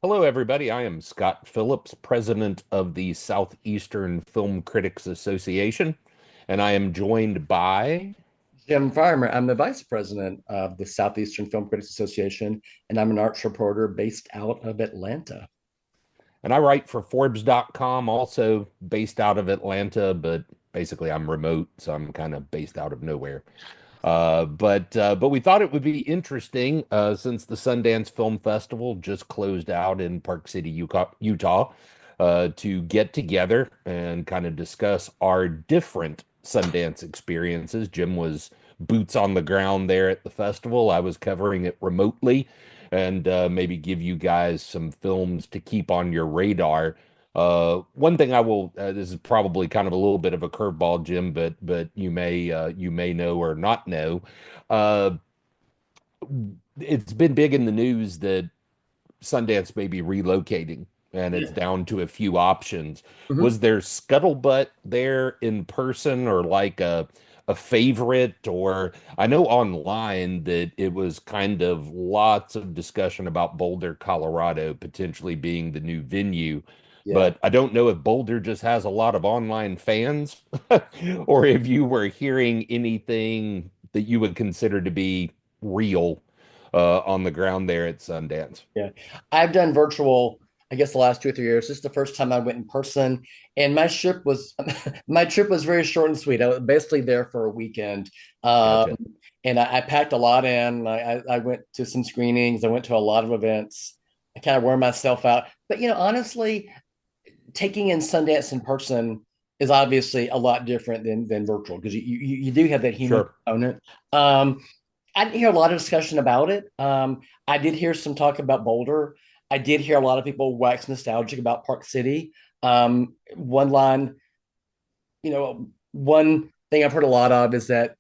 Hello, everybody. I am Scott Phillips, president of the Southeastern Film Critics Association, and I am joined by, Jim Farmer. I'm the vice president of the Southeastern Film Critics Association, and I'm an arts reporter based out of Atlanta. and I write for Forbes.com, also based out of Atlanta, but basically I'm remote, so I'm kind of based out of nowhere. But we thought it would be interesting since the Sundance Film Festival just closed out in Park City, Utah, to get together and kind of discuss our different Sundance experiences. Jim was boots on the ground there at the festival. I was covering it remotely, and maybe give you guys some films to keep on your radar. One thing I will, this is probably kind of a little bit of a curveball, Jim, but you may know or not know. Uh, it's been big in the news that Sundance may be relocating, and it's Yeah. down to a few options. Mhm. Was there scuttlebutt there in person, or like a favorite? Or I know online that it was kind of lots of discussion about Boulder, Colorado potentially being the new venue. Yeah. But I don't know if Boulder just has a lot of online fans, or if you were hearing anything that you would consider to be real on the ground there at Sundance. Yeah. I've done virtual, I guess, the last 2 or 3 years. This is the first time I went in person, and my trip was my trip was very short and sweet. I was basically there for a weekend. Um, Gotcha. and I packed a lot in. I went to some screenings. I went to a lot of events. I kind of wore myself out. But honestly, taking in Sundance in person is obviously a lot different than virtual because you do have that human Sure. component. Um, I didn't hear a lot of discussion about it. I did hear some talk about Boulder. I did hear a lot of people wax nostalgic about Park City. One line, one thing I've heard a lot of is that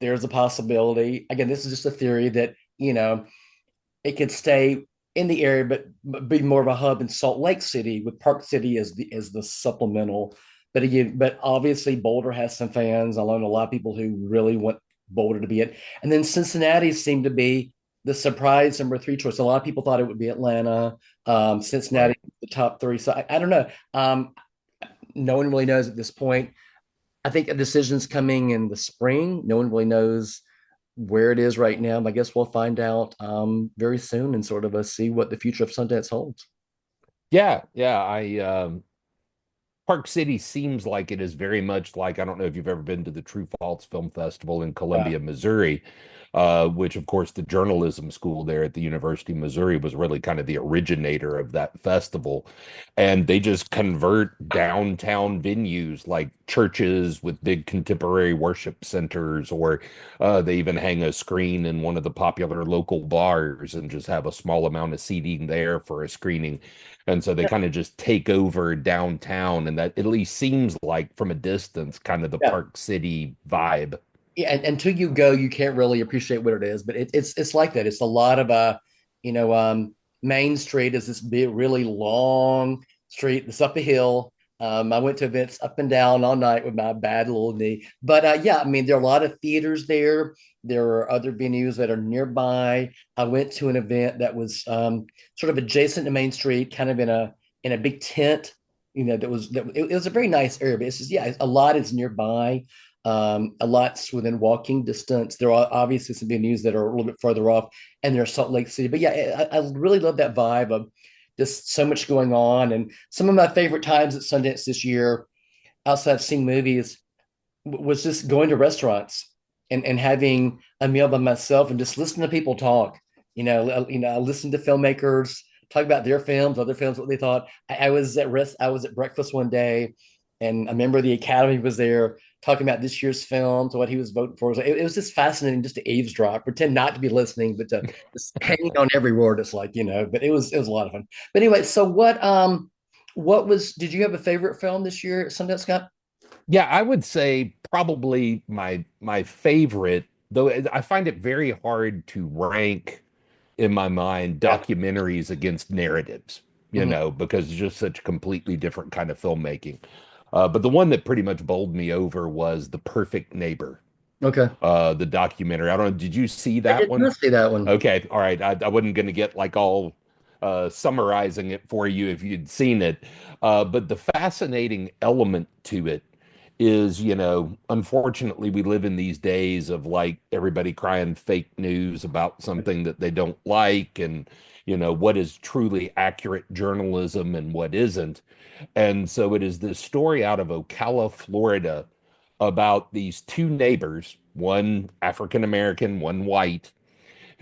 there's a possibility. Again, this is just a theory that it could stay in the area, but be more of a hub in Salt Lake City with Park City as the supplemental. But again, but obviously Boulder has some fans. I know a lot of people who really want Boulder to be it. And then Cincinnati seemed to be the surprise number three choice. A lot of people thought it would be Atlanta. Cincinnati, Right. the top three. So I don't know. No one really knows at this point. I think a decision's coming in the spring. No one really knows where it is right now. I guess we'll find out very soon and sort of see what the future of Sundance holds. Yeah, yeah. Park City seems like it is very much like, I don't know if you've ever been to the True False Film Festival in Yeah. Columbia, Missouri, which, of course, the journalism school there at the University of Missouri was really kind of the originator of that festival. And they just convert downtown venues like churches with big contemporary worship centers, or they even hang a screen in one of the popular local bars and just have a small amount of seating there for a screening. And so they Yeah. kind of just take over downtown, and that at least seems like from a distance, kind of the Yeah. Park City vibe. Yeah, and until you go, you can't really appreciate what it is. But it's like that. It's a lot of you know, Main Street is this big, really long street. It's up a hill. I went to events up and down all night with my bad little knee. But yeah, I mean, there are a lot of theaters there. There are other venues that are nearby. I went to an event that was sort of adjacent to Main Street, kind of in a big tent. It was a very nice area. But it's just yeah, a lot is nearby. A lot's within walking distance. There are obviously some venues that are a little bit further off, and there's Salt Lake City. But yeah, I really love that vibe of just so much going on. And some of my favorite times at Sundance this year, outside of seeing movies, was just going to restaurants and having a meal by myself and just listening to people talk. I listened to filmmakers talk about their films, other films, what they thought. I was at breakfast one day, and a member of the Academy was there talking about this year's films, what he was voting for. It was just fascinating just to eavesdrop, pretend not to be listening, but to just hanging on every word. It's like, but it was a lot of fun. But anyway, so did you have a favorite film this year at Sundance, Scott? Yeah, I would say probably my favorite, though I find it very hard to rank in my mind Yeah. documentaries against narratives, Mhm. because it's just such a completely different kind of filmmaking. But the one that pretty much bowled me over was The Perfect Neighbor, Okay. the documentary. I don't know, did you see I that did one? not see that one. Okay, all right. I wasn't going to get like all summarizing it for you if you'd seen it. But the fascinating element to it is, unfortunately, we live in these days of like everybody crying fake news about something that they don't like, and, what is truly accurate journalism and what isn't. And so it is this story out of Ocala, Florida, about these two neighbors, one African American, one white,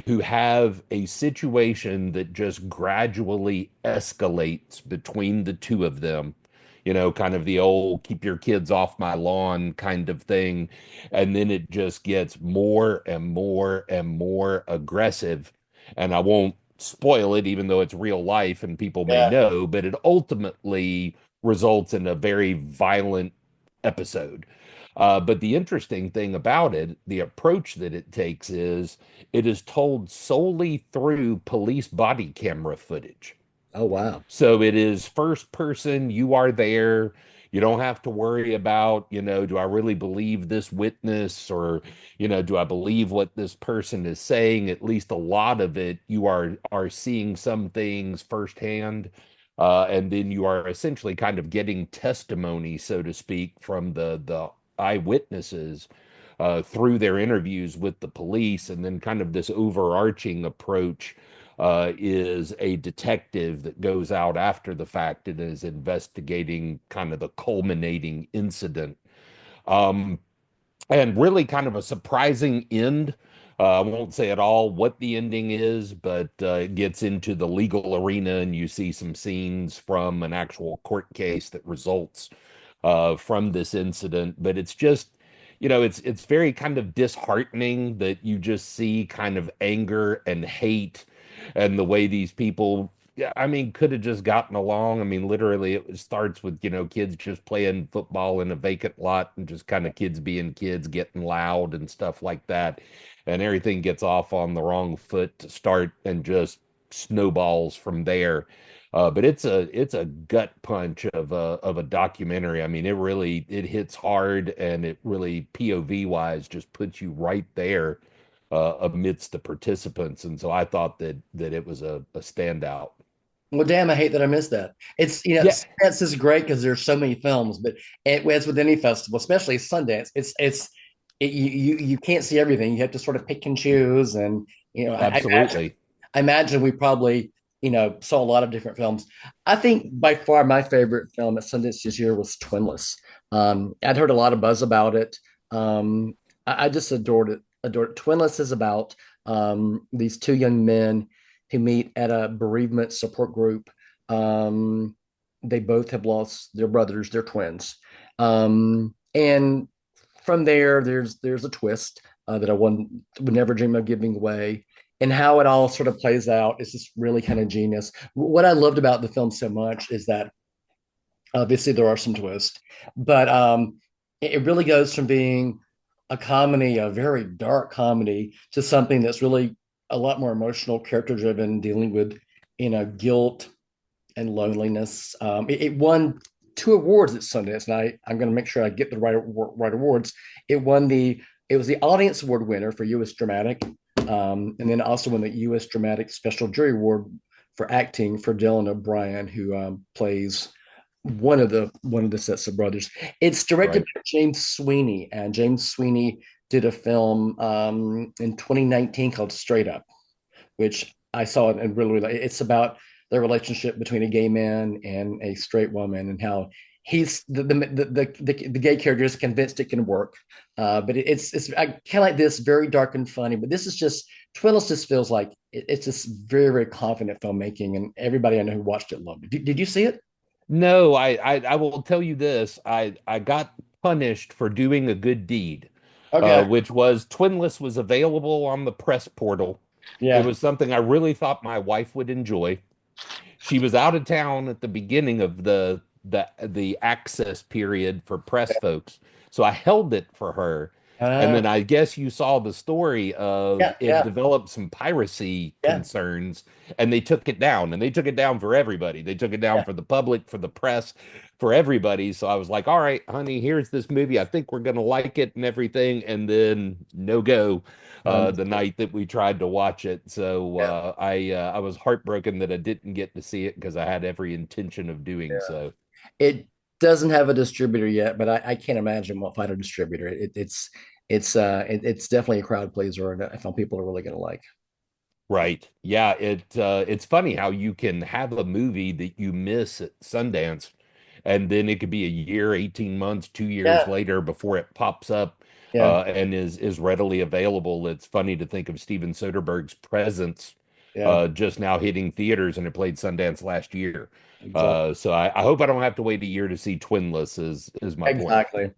who have a situation that just gradually escalates between the two of them. Kind of the old keep your kids off my lawn kind of thing. And then it just gets more and more and more aggressive. And I won't spoil it, even though it's real life and people may Yeah. know, but it ultimately results in a very violent episode. But the interesting thing about it, the approach that it takes is it is told solely through police body camera footage. Oh, wow. So it is first person, you are there. You don't have to worry about, do I really believe this witness, or, do I believe what this person is saying? At least a lot of it, you are seeing some things firsthand. And then you are essentially kind of getting testimony, so to speak, from the eyewitnesses through their interviews with the police, and then kind of this overarching approach is a detective that goes out after the fact and is investigating kind of the culminating incident. Um, and really kind of a surprising end. I won't say at all what the ending is, but it gets into the legal arena, and you see some scenes from an actual court case that results from this incident. But it's just, it's very kind of disheartening that you just see kind of anger and hate, and the way these people, yeah, I mean, could have just gotten along. I mean, literally, it starts with, kids just playing football in a vacant lot, and just kind of kids being kids, getting loud and stuff like that. And everything gets off on the wrong foot to start, and just snowballs from there. But it's a gut punch of a documentary. I mean, it hits hard, and it really POV wise just puts you right there amidst the participants. And so I thought that it was a standout. Well, damn, I hate that I missed that. Yeah, Sundance is great because there's so many films, but as with any festival, especially Sundance, you can't see everything. You have to sort of pick and choose, and absolutely. I imagine we probably saw a lot of different films. I think by far my favorite film at Sundance this year was Twinless. I'd heard a lot of buzz about it. I just adored it. Adored it. Twinless is about these two young men who meet at a bereavement support group. Um, they both have lost their brothers, their twins, and from there, there's a twist that I would never dream of giving away. And how it all sort of plays out is just really kind of genius. What I loved about the film so much is that obviously there are some twists, but it really goes from being a comedy, a very dark comedy, to something that's really a lot more emotional, character driven, dealing with guilt and loneliness. It won two awards at Sundance, and I'm going to make sure I get the right awards. It was the audience award winner for U.S. Dramatic, and then also won the U.S. Dramatic Special Jury Award for acting for Dylan O'Brien, who plays one of the sets of brothers. It's directed Right. by James Sweeney, and James Sweeney did a film in 2019 called Straight Up, which I saw it and really it's about the relationship between a gay man and a straight woman, and how he's the gay character is convinced it can work, but it's kind of like this very dark and funny. But this is just Twillis just feels like it's just very very confident filmmaking, and everybody I know who watched it loved it. Did you see it? No, I will tell you this. I got punished for doing a good deed, Okay, which was Twinless was available on the press portal. It yeah, was something I really thought my wife would enjoy. She was out of town at the beginning of the access period for press folks, so I held it for her. And Uh, then I guess you saw the story of yeah, it yeah, developed some piracy yeah, concerns and they took it down and they took it down for everybody. They took it down yeah. for the public, for the press, for everybody. So I was like, all right, honey, here's this movie. I think we're going to like it and everything. And then no go the Understood. night that we tried to watch it. So Yeah, I was heartbroken that I didn't get to see it because I had every intention of doing yeah. so. It doesn't have a distributor yet, but I can't imagine what find a distributor. It's definitely a crowd pleaser, and I found people are really going to like. Right. Yeah, it's funny how you can have a movie that you miss at Sundance and then it could be a year, 18 months, 2 years Yeah, later before it pops up yeah, and is readily available. It's funny to think of Steven Soderbergh's presence yeah, just now hitting theaters and it played Sundance last year. exactly, So I hope I don't have to wait a year to see Twinless is my point. exactly.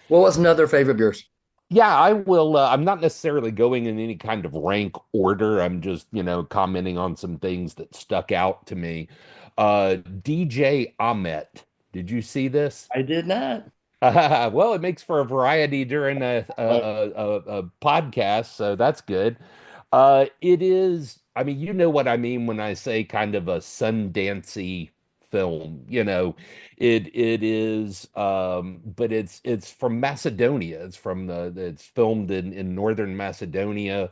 What was another favorite of yours? Yeah, I will. I'm not necessarily going in any kind of rank order. I'm just, commenting on some things that stuck out to me. DJ Ahmet, did you see this? I did not. Well, it makes for a variety during a podcast, so that's good. It is, I mean, you know what I mean when I say kind of a Sundancey film, it is but it's from Macedonia. It's filmed in northern Macedonia,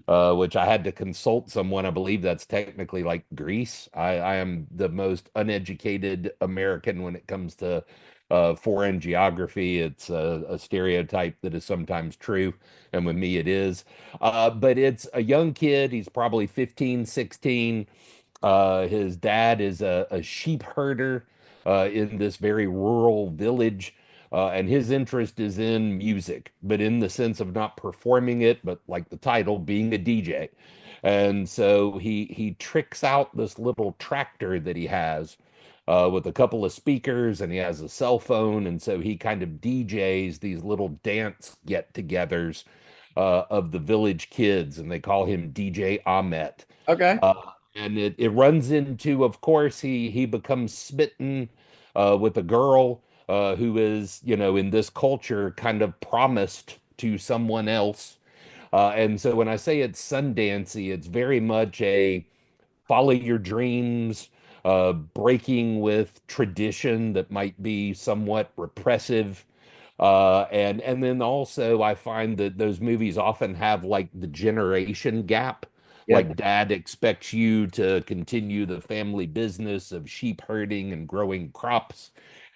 which I had to consult someone. I believe that's technically like Greece. I am the most uneducated American when it comes to foreign geography. It's a stereotype that is sometimes true, and with me it is. But it's a young kid. He's probably 15, 16. His dad is a sheep herder in this very rural village. And his interest is in music, but in the sense of not performing it, but like the title, being a DJ. And so he tricks out this little tractor that he has with a couple of speakers, and he has a cell phone, and so he kind of DJs these little dance get-togethers of the village kids, and they call him DJ Ahmet. Okay, Uh, and it runs into, of course, he becomes smitten with a girl who is, in this culture, kind of promised to someone else. And so when I say it's Sundancey, it's very much a follow your dreams, breaking with tradition that might be somewhat repressive. And then also I find that those movies often have like the generation gap. yep. Like dad expects you to continue the family business of sheep herding and growing crops,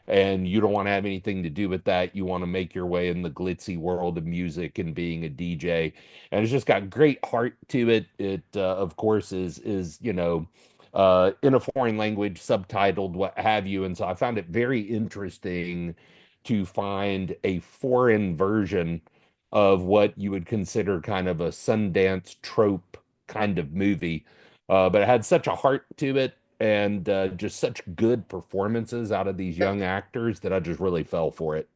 and you don't want to have anything to do with that. You want to make your way in the glitzy world of music and being a DJ. And it's just got great heart to it. It of course is in a foreign language, subtitled, what have you. And so I found it very interesting to find a foreign version of what you would consider kind of a Sundance trope kind of movie. But it had such a heart to it and just such good performances out of these young actors that I just really fell for it.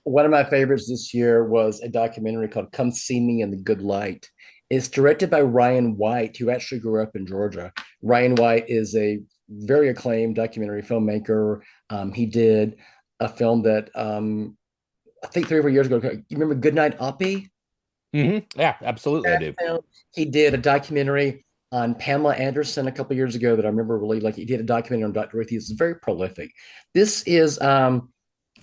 One of my favorites this year was a documentary called Come See Me in the Good Light. It's directed by Ryan White, who actually grew up in Georgia. Ryan White is a very acclaimed documentary filmmaker. He did a film that I think 3 or 4 years ago. You remember Goodnight Oppie? Yeah, absolutely, I That do. film. He did a documentary on Pamela Anderson a couple years ago that I remember really like. He did a documentary on Dr. Ruthie. It's very prolific. This is a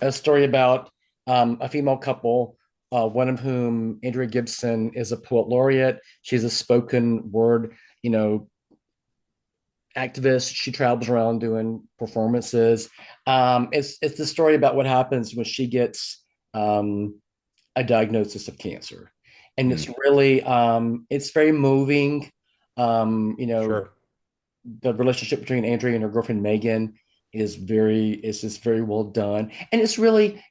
story about a female couple, one of whom, Andrea Gibson, is a poet laureate. She's a spoken word, you know, activist. She travels around doing performances. It's the story about what happens when she gets a diagnosis of cancer, and Mm, it's very moving. You know, sure. the relationship between Andrea and her girlfriend Megan is just very well done, and it's really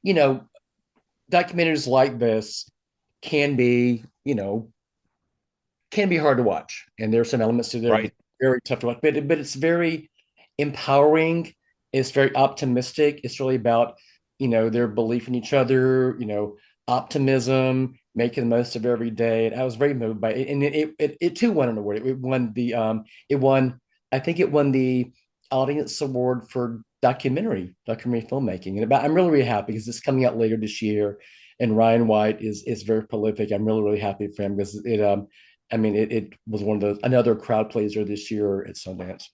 documentaries like this can be can be hard to watch, and there are some elements to there that Right. are very tough to watch, but it's very empowering. It's very optimistic. It's really about their belief in each other, optimism, making the most of every day. And I was very moved by it, and it too won an award. It won it won I think it won the audience award for documentary filmmaking, and I'm really really happy because it's coming out later this year. and Ryan White is very prolific. I'm really happy for him because it was one of the another crowd pleaser this year at Sundance.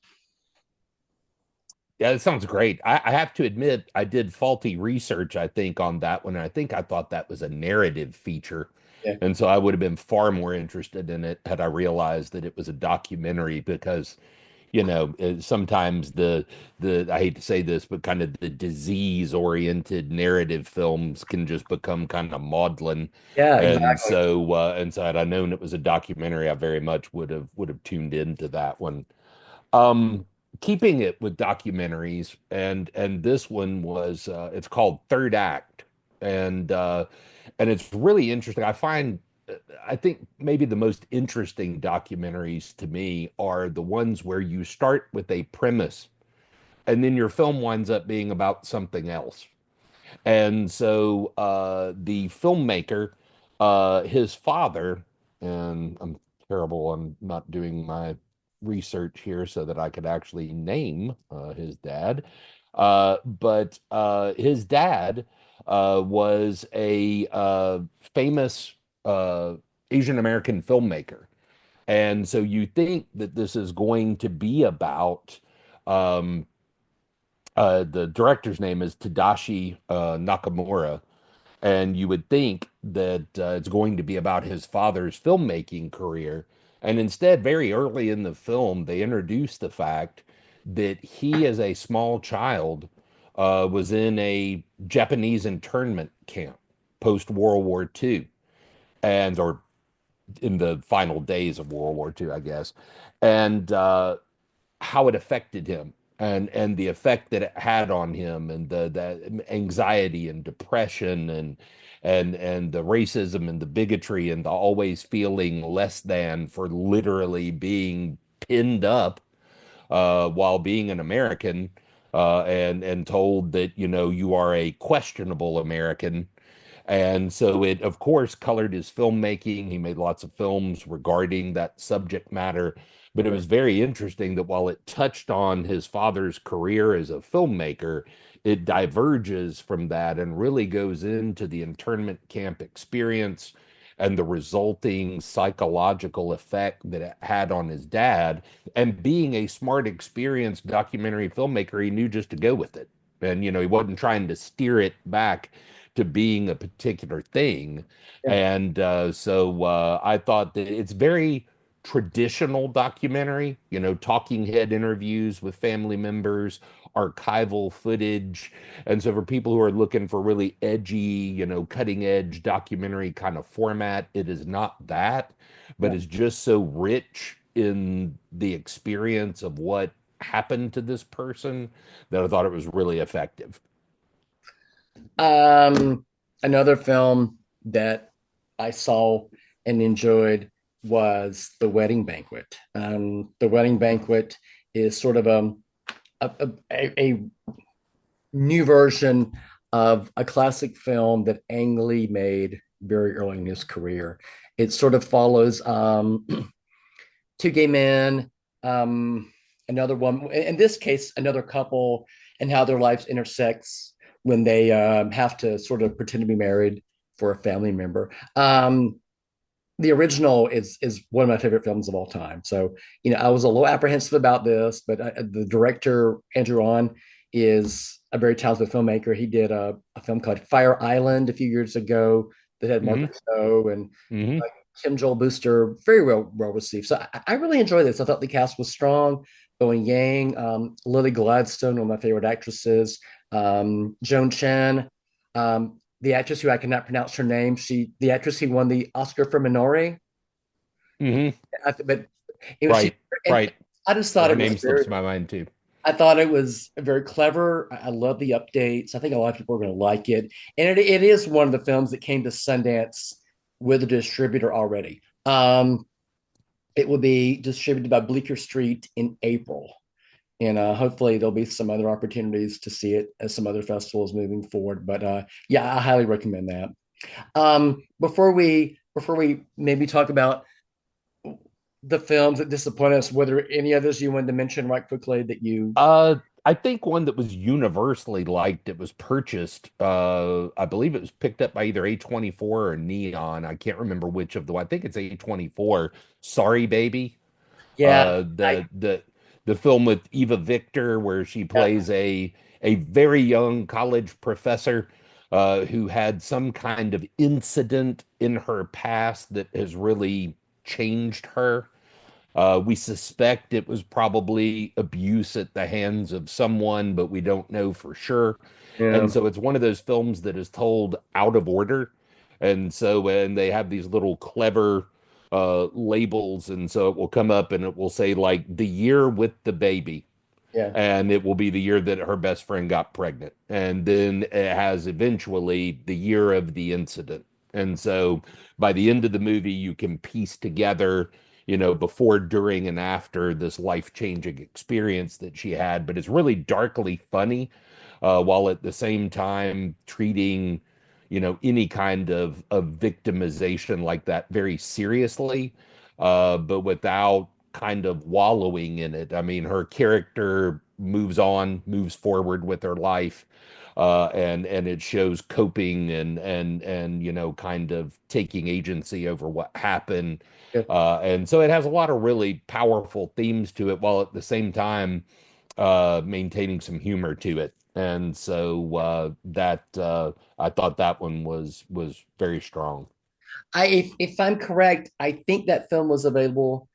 Yeah, it sounds great. I have to admit, I did faulty research, I think, on that one. And I think I thought that was a narrative feature. Yeah, And so I would have been far more interested in it had I realized that it was a documentary because, sometimes the I hate to say this, but kind of the disease-oriented narrative films can just become kind of maudlin. yeah, And so had I known it was a documentary, I very much would have tuned into that one. Um, Keeping it with documentaries, and this one was it's called Third Act, and it's really interesting. I think maybe the most interesting documentaries to me are the ones where you start with a premise and then your film winds up being about something else. And so the filmmaker, his father, and I'm terrible on not doing my research here so that I could actually name his dad. But his dad was a famous uh, Asian American filmmaker. And so you think that this is going to be about um, the director's name is Tadashi Nakamura, and you would think that it's going to be about his father's filmmaking career. And instead, very early in the film, they introduce the fact that he, as a small child, was in a Japanese internment camp post World War II, and or in the final days of World War II, I guess. And how it affected him and the effect that it had on him and the anxiety and depression and the racism and the bigotry and the always feeling less than for literally being pinned up while being an American and told that you are a questionable American. And so it, of course, colored his filmmaking. He made lots of films regarding that subject matter. But it was very interesting that while it touched on his father's career as a filmmaker, it diverges from that and really goes into the internment camp experience and the resulting psychological effect that it had on his dad. And being a smart, experienced documentary filmmaker, he knew just to go with it. And, he wasn't trying to steer it back to being a particular thing. yeah. And so I thought that it's very traditional documentary, talking head interviews with family members, archival footage. And so for people who are looking for really edgy, cutting edge documentary kind of format, it is not that, but Yeah. it's just so rich in the experience of what happened to this person that I thought it was really effective. Um, Another film that I saw and enjoyed was The Wedding Banquet. The Wedding Banquet is sort of a new version of a classic film that Ang Lee made very early in his career. It sort of follows two gay men, another one, in this case, another couple, and how their lives intersects when they have to sort of pretend to be married for a family member. The original is one of my favorite films of all time. So I was a little apprehensive about this, but the director Andrew On is a very talented filmmaker. He did a film called Fire Island a few years ago that had Mark Hmm. Ruffalo and Hmm. Kim Joel Booster, very well received. So I really enjoyed this. I thought the cast was strong. Bowen Yang, Lily Gladstone, one of my favorite actresses, Joan Chen, the actress who I cannot pronounce her name. The actress who won the Oscar for Minori. Hmm. But she, Right, and right. I just Yeah, thought her it was name very. slips my mind too. I thought it was very clever. I love the updates. I think a lot of people are going to like it, and it is one of the films that came to Sundance with a distributor already. It will be distributed by Bleecker Street in April. And hopefully there'll be some other opportunities to see it as some other festivals moving forward. But yeah, I highly recommend that. Before we maybe talk about the films that disappoint us, were there any others you wanted to mention right quickly that you? I think one that was universally liked. It was purchased. I believe it was picked up by either A24 or Neon. I can't remember which of the. I think it's A24. Sorry, Baby. Yeah, Uh, I the the the film with Eva Victor, where she yeah, plays a very young college professor who had some kind of incident in her past that has really changed her. We suspect it was probably abuse at the hands of someone, but we don't know for sure. yeah, And so it's one of those films that is told out of order. And so when they have these little clever labels, and so it will come up and it will say like the year with the baby, yeah, and it will be the year that her best friend got pregnant. And then it has eventually the year of the incident. And so by the end of the movie, you can piece together, before, during, and after this life-changing experience that she had. But it's really darkly funny, while at the same time treating, any kind of victimization like that very seriously, but without kind of wallowing in it. I mean, her character moves on, moves forward with her life, and it shows coping and kind of taking agency over what happened. yeah. And so it has a lot of really powerful themes to it, while at the same time maintaining some humor to it. And so that I thought that one was very strong. If I'm correct, I think that film was available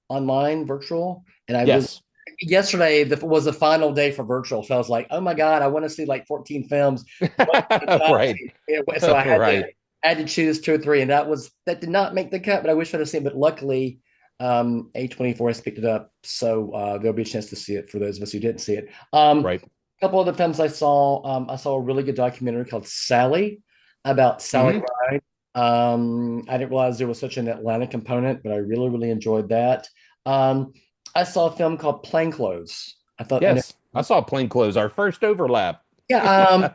online, virtual, and I was Yes. yesterday. Was the final day for virtual, so I was like, "Oh my god, I want to see like 14 films." What can I not Right. see? So I Right. had to choose two or three, and that did not make the cut. But I wish I'd have seen. But luckily, A24 has picked it up, so there'll be a chance to see it for those of us who didn't see it. Right. A couple of the films I saw a really good documentary called Sally about Sally Hmm. Ride. I didn't realize there was such an Atlanta component, but I really, really enjoyed that. Um, I saw a film called Plainclothes. I know, Yes. I saw Plain Clothes, our first overlap. yeah,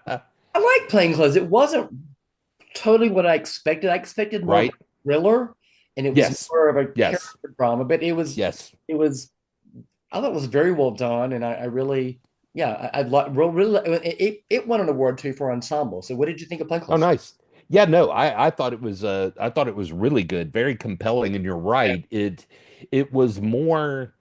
I like Plainclothes. It wasn't totally what I expected. I expected more of Right. a thriller, and it was Yes. more of a Yes. character drama. But Yes. it was, I thought it was very well done, and I really, yeah, I like really. It won an award too for ensemble. So, what did you think of Oh, Plainclothes? nice. Yeah, no, I thought it was really good, very compelling, and you're Yeah, right. It was more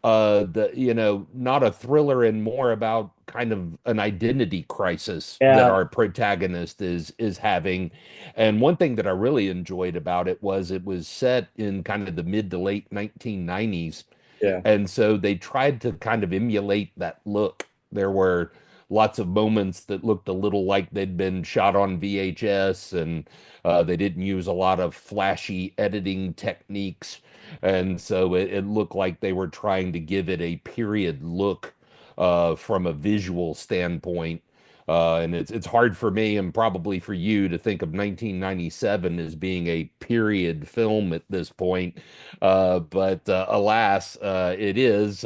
not a thriller, and more about kind of an identity crisis that yeah, our protagonist is having. And one thing that I really enjoyed about it was set in kind of the mid to late 1990s, yeah, and so they tried to kind of emulate that look. There were lots of moments that looked a little like they'd been shot on VHS, and they didn't use a lot of flashy editing techniques. And so it looked like they were trying to give it a period look from a visual standpoint. And it's hard for me, and probably for you, to think of 1997 as being a period film at this point. But alas, it is.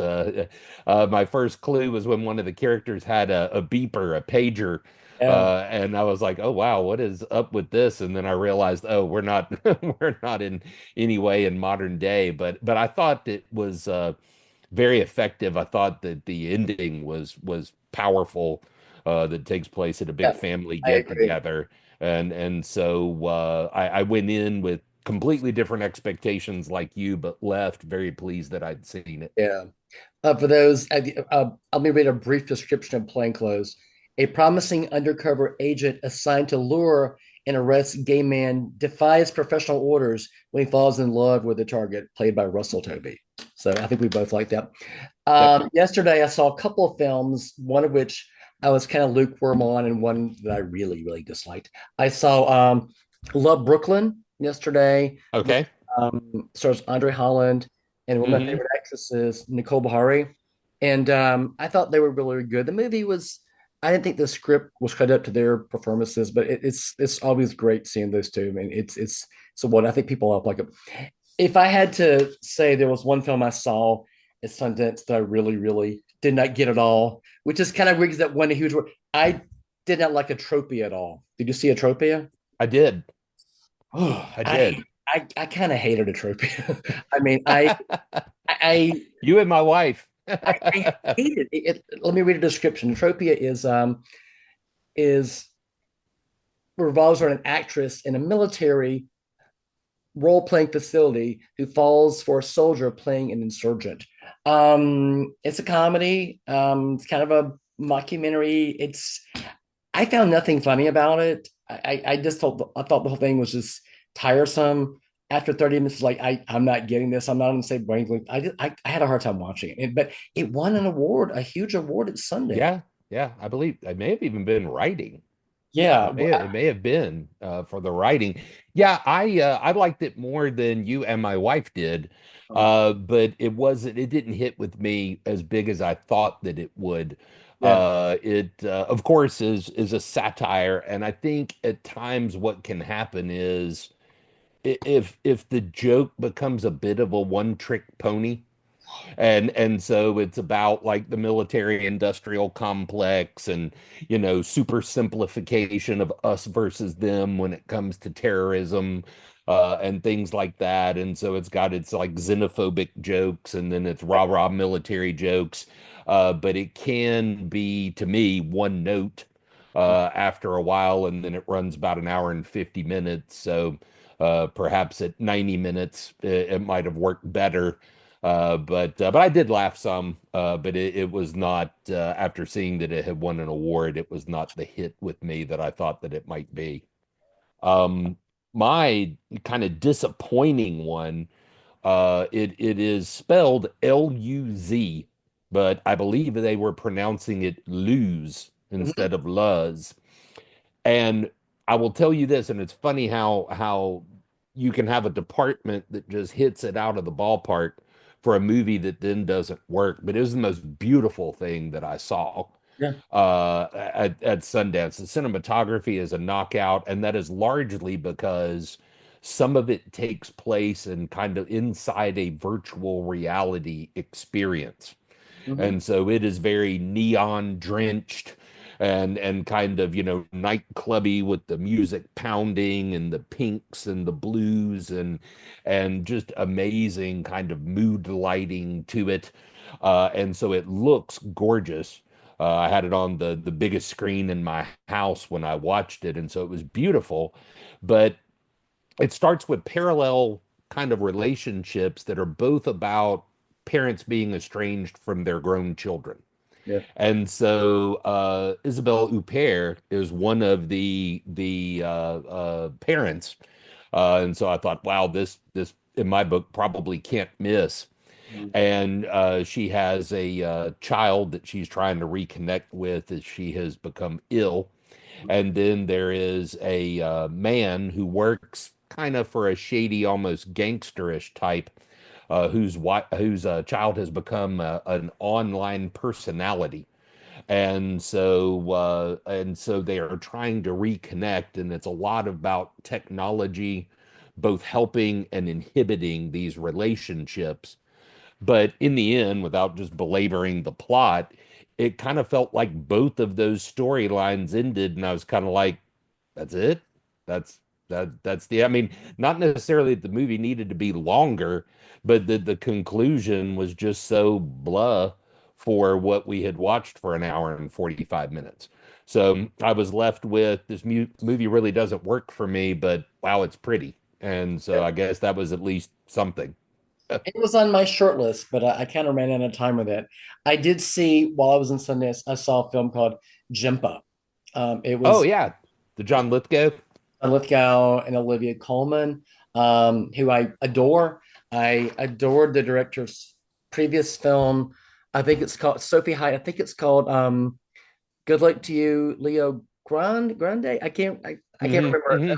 My first clue was when one of the characters had a beeper, a pager, yeah. and I was like, "Oh wow, what is up with this?" And then I realized, "Oh, we're not we're not in any way in modern day." But I thought it was very effective. I thought that the ending was powerful. That takes place at a big Yeah, family I get agree. together, and so I went in with completely different expectations like you, but left very pleased that I'd seen it. Yeah. For those, let me read a brief description of Plainclothes. A promising undercover agent assigned to lure and arrest gay man defies professional orders when he falls in love with the target, played by Russell Tovey. So I think we both like that. Yep. Yesterday, I saw a couple of films, one of which I was kind of lukewarm on, and one that I really, really disliked. I saw Love Brooklyn yesterday, which Okay. stars Andre Holland and one of my Hmm. favorite actresses, Nicole Bahari. And I thought they were really good. The movie was, I didn't think the script was cut up to their performances, but it's always great seeing those two. I mean, it's what I think people like it. If I had to say there was one film I saw at Sundance that I really, really did not get at all, which is kind of weird because that won a huge award. I did not like Atropia at all. Did you see Atropia? I did. Oh, I did. I kind of hated Atropia. I mean, I You and my wife. I hate it. Let me read a description. Tropia is revolves around an actress in a military role playing facility who falls for a soldier playing an insurgent. It's a comedy. It's kind of a mockumentary. I found nothing funny about it. I just thought the whole thing was just tiresome. After 30 minutes, like I'm not getting this. I'm not going to say brain. I had a hard time watching it, but it won an award, a huge award at Sundance. Yeah, yeah, I believe it may have even been writing. Yeah, It may have been for the writing. Yeah, I liked it more than you and my wife did. But it didn't hit with me as big as I thought that it would. yeah. It of course is a satire, and I think at times what can happen is if the joke becomes a bit of a one-trick pony, and so it's about like the military industrial complex and super simplification of us versus them when it comes to terrorism and things like that. And so it's got its like xenophobic jokes and then it's rah-rah military jokes, but it can be to me one note after a while, and then it runs about an hour and 50 minutes. So perhaps at 90 minutes it might have worked better. But I did laugh some. But it was not after seeing that it had won an award, it was not the hit with me that I thought that it might be. Um, my kind of disappointing one, it is spelled Luz, but I believe they were pronouncing it lose Mhm. instead of luz. And I will tell you this, and it's funny how you can have a department that just hits it out of the ballpark for a movie that then doesn't work. But it was the most beautiful thing that I saw Yeah. at Sundance. The cinematography is a knockout, and that is largely because some of it takes place in kind of inside a virtual reality experience. Mhm. And so it is very neon drenched and kind of, nightclubby with the music pounding and the pinks and the blues and just amazing kind of mood lighting to it. And so it looks gorgeous. I had it on the biggest screen in my house when I watched it, and so it was beautiful. But it starts with parallel kind of relationships that are both about parents being estranged from their grown children. Yeah. And so Isabelle Huppert is one of the parents, and so I thought, wow, this in my book probably can't miss. Mhm. And she has a child that she's trying to reconnect with as she has become ill. And then there is a man who works kind of for a shady, almost gangsterish type, whose child has become an online personality, and so they are trying to reconnect, and it's a lot about technology, both helping and inhibiting these relationships. But in the end, without just belaboring the plot, it kind of felt like both of those storylines ended, and I was kind of like, that's it. That's that's the I mean, not necessarily that the movie needed to be longer, but the conclusion was just so blah for what we had watched for an hour and 45 minutes. So I was left with this mu movie really doesn't work for me, but wow, it's pretty. And so Yeah. I guess that was at least something. It was on my short list, but I kind of ran out of time with it. I did see while I was in Sundance, I saw a film called Jimpa. It Oh was yeah, the John Lithgow. Lithgow and Olivia Colman, who I adore. I adored the director's previous film. I think it's called Sophie Hyde. I think it's called Good Luck to You, Leo Grande. I can't Hmm, remember. hmm.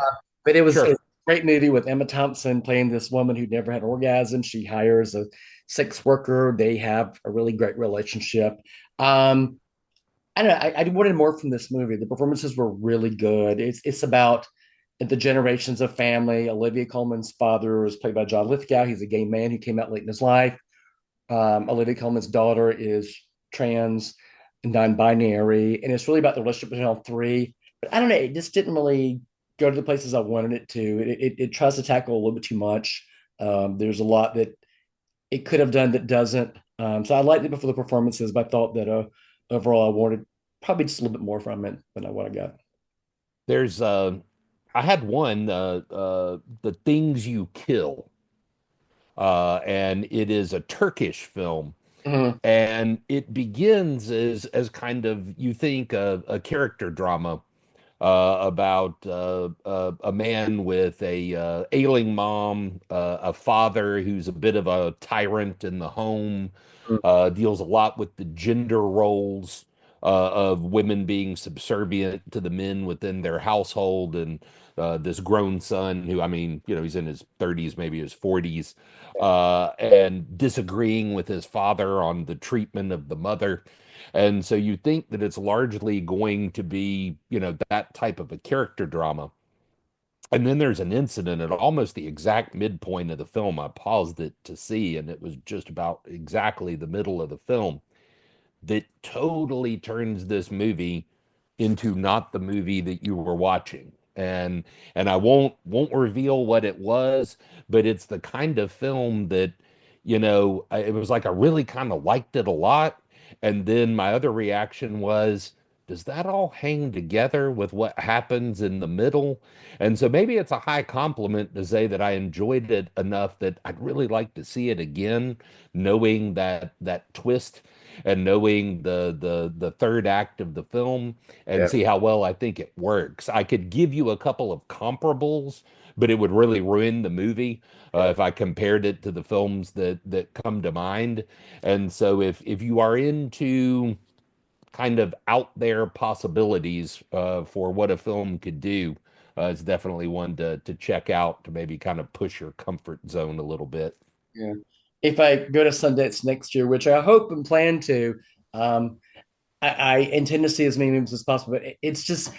But it was Sure. a great movie with Emma Thompson playing this woman who never had an orgasm. She hires a sex worker. They have a really great relationship. Um, I don't know. I wanted more from this movie. The performances were really good. It's about the generations of family. Olivia Colman's father was played by John Lithgow. He's a gay man who came out late in his life. Olivia Colman's daughter is trans and non-binary, and it's really about the relationship between all three. But I don't know. It just didn't really go to the places I wanted it to. It tries to tackle a little bit too much. There's a lot that it could have done that doesn't. So I liked it for the performances, but I thought that overall I wanted probably just a little bit more from it than what I got. There's I had one The Things You Kill, and it is a Turkish film. Mhm. And it begins as kind of, you think, a character drama about a man with a ailing mom, a father who's a bit of a tyrant in the home, deals a lot with the gender roles of women being subservient to the men within their household, and this grown son who, I mean, he's in his 30s, maybe his 40s, and disagreeing with his father on the treatment of the mother. And so you think that it's largely going to be, that type of a character drama. And then there's an incident at almost the exact midpoint of the film. I paused it to see, and it was just about exactly the middle of the film that totally turns this movie into not the movie that you were watching. And I won't reveal what it was, but it's the kind of film that, it was like I really kind of liked it a lot. And then my other reaction was, does that all hang together with what happens in the middle? And so maybe it's a high compliment to say that I enjoyed it enough that I'd really like to see it again, knowing that twist and knowing the third act of the film, and Yeah. see how well I think it works. I could give you a couple of comparables, but it would really ruin the movie Yeah. if I compared it to the films that come to mind. And so if you are into kind of out there possibilities for what a film could do, it's definitely one to check out, to maybe kind of push your comfort zone a little bit. Yeah. If I go to Sundance next year, which I hope and plan to, um, I intend to see as many movies as possible. But it's just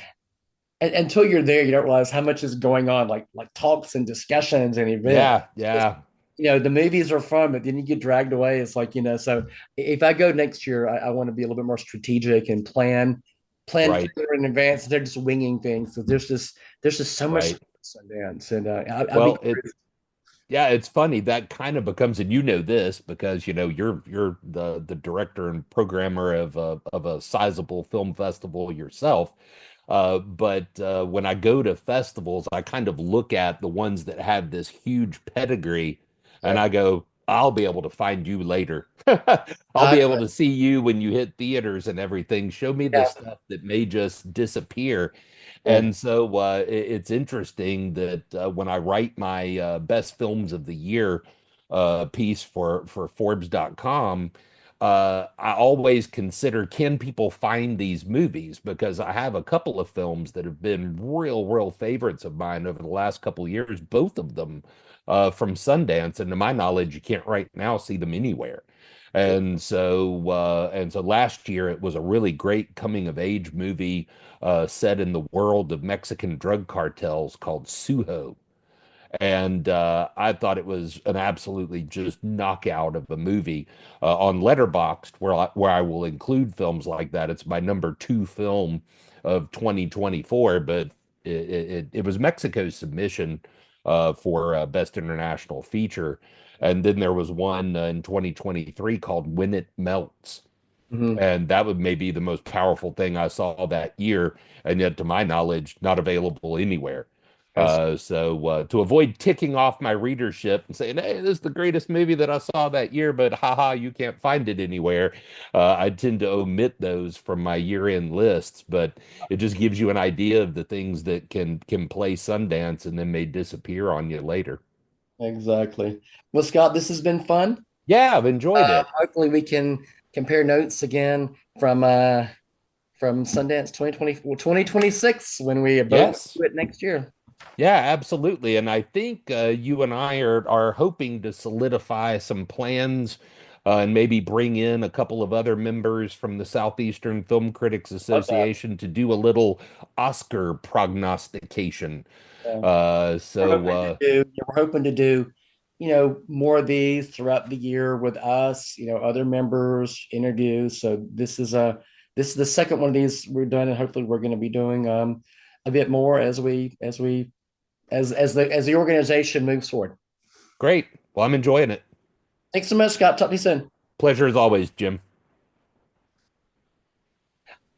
until you're there, you don't realize how much is going on, like talks and discussions and events. Yeah, Just, yeah, the movies are fun, but then you get dragged away. It's like, so if I go next year, I want to be a little bit more strategic and plan right, further in advance. Instead of just winging things. So there's just so much right. Sundance, and I'll be Well, yeah, it's funny that kind of becomes, and you know this because you're the director and programmer of a sizable film festival yourself. But when I go to festivals, I kind of look at the ones that have this huge pedigree, and I go, I'll be able to find you later. I'll be able exactly. to see you when you hit theaters and everything. Show me the Yeah, stuff that may just disappear. yeah, And so it's interesting that when I write my best films of the year piece for Forbes.com, I always consider, can people find these movies? Because I have a couple of films that have been real favorites of mine over the last couple of years, both of them from Sundance. And to my knowledge, you can't right now see them anywhere. And so last year it was a really great coming of age movie set in the world of Mexican drug cartels called Suho. And I thought it was an absolutely just knockout of a movie. On Letterboxd, where I will include films like that, it's my number two film of 2024, but it was Mexico's submission for Best International Feature. And then there was one in 2023 called When It Melts. mhm. And that would maybe the most powerful thing I saw that year, and yet to my knowledge, not available anywhere. Yes, So to avoid ticking off my readership and saying, "Hey, this is the greatest movie that I saw that year," but haha, you can't find it anywhere, I tend to omit those from my year-end lists. But it just gives you an idea of the things that can play Sundance and then may disappear on you later. exactly. Well, Scott, this has been fun. Yeah, I've enjoyed it. Hopefully, we can compare notes again from Sundance 2024, 2026 when we both Yes. do it next year. Yeah, absolutely. And I think you and I are hoping to solidify some plans and maybe bring in a couple of other members from the Southeastern Film Critics Love that. Association to do a little Oscar prognostication. Yeah. Uh, We're so hoping to uh, do, yeah, we're hoping to do, more of these throughout the year with us, other members, interviews. So this is the second one of these we're done, and hopefully we're going to be doing a bit more as the organization moves forward. Great. Well, I'm enjoying it. Thanks so much, Scott. Talk to you soon. Pleasure as always, Jim.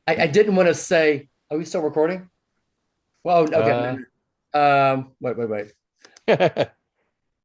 I didn't want to say, are we still recording? Well, okay. Uh, Wait.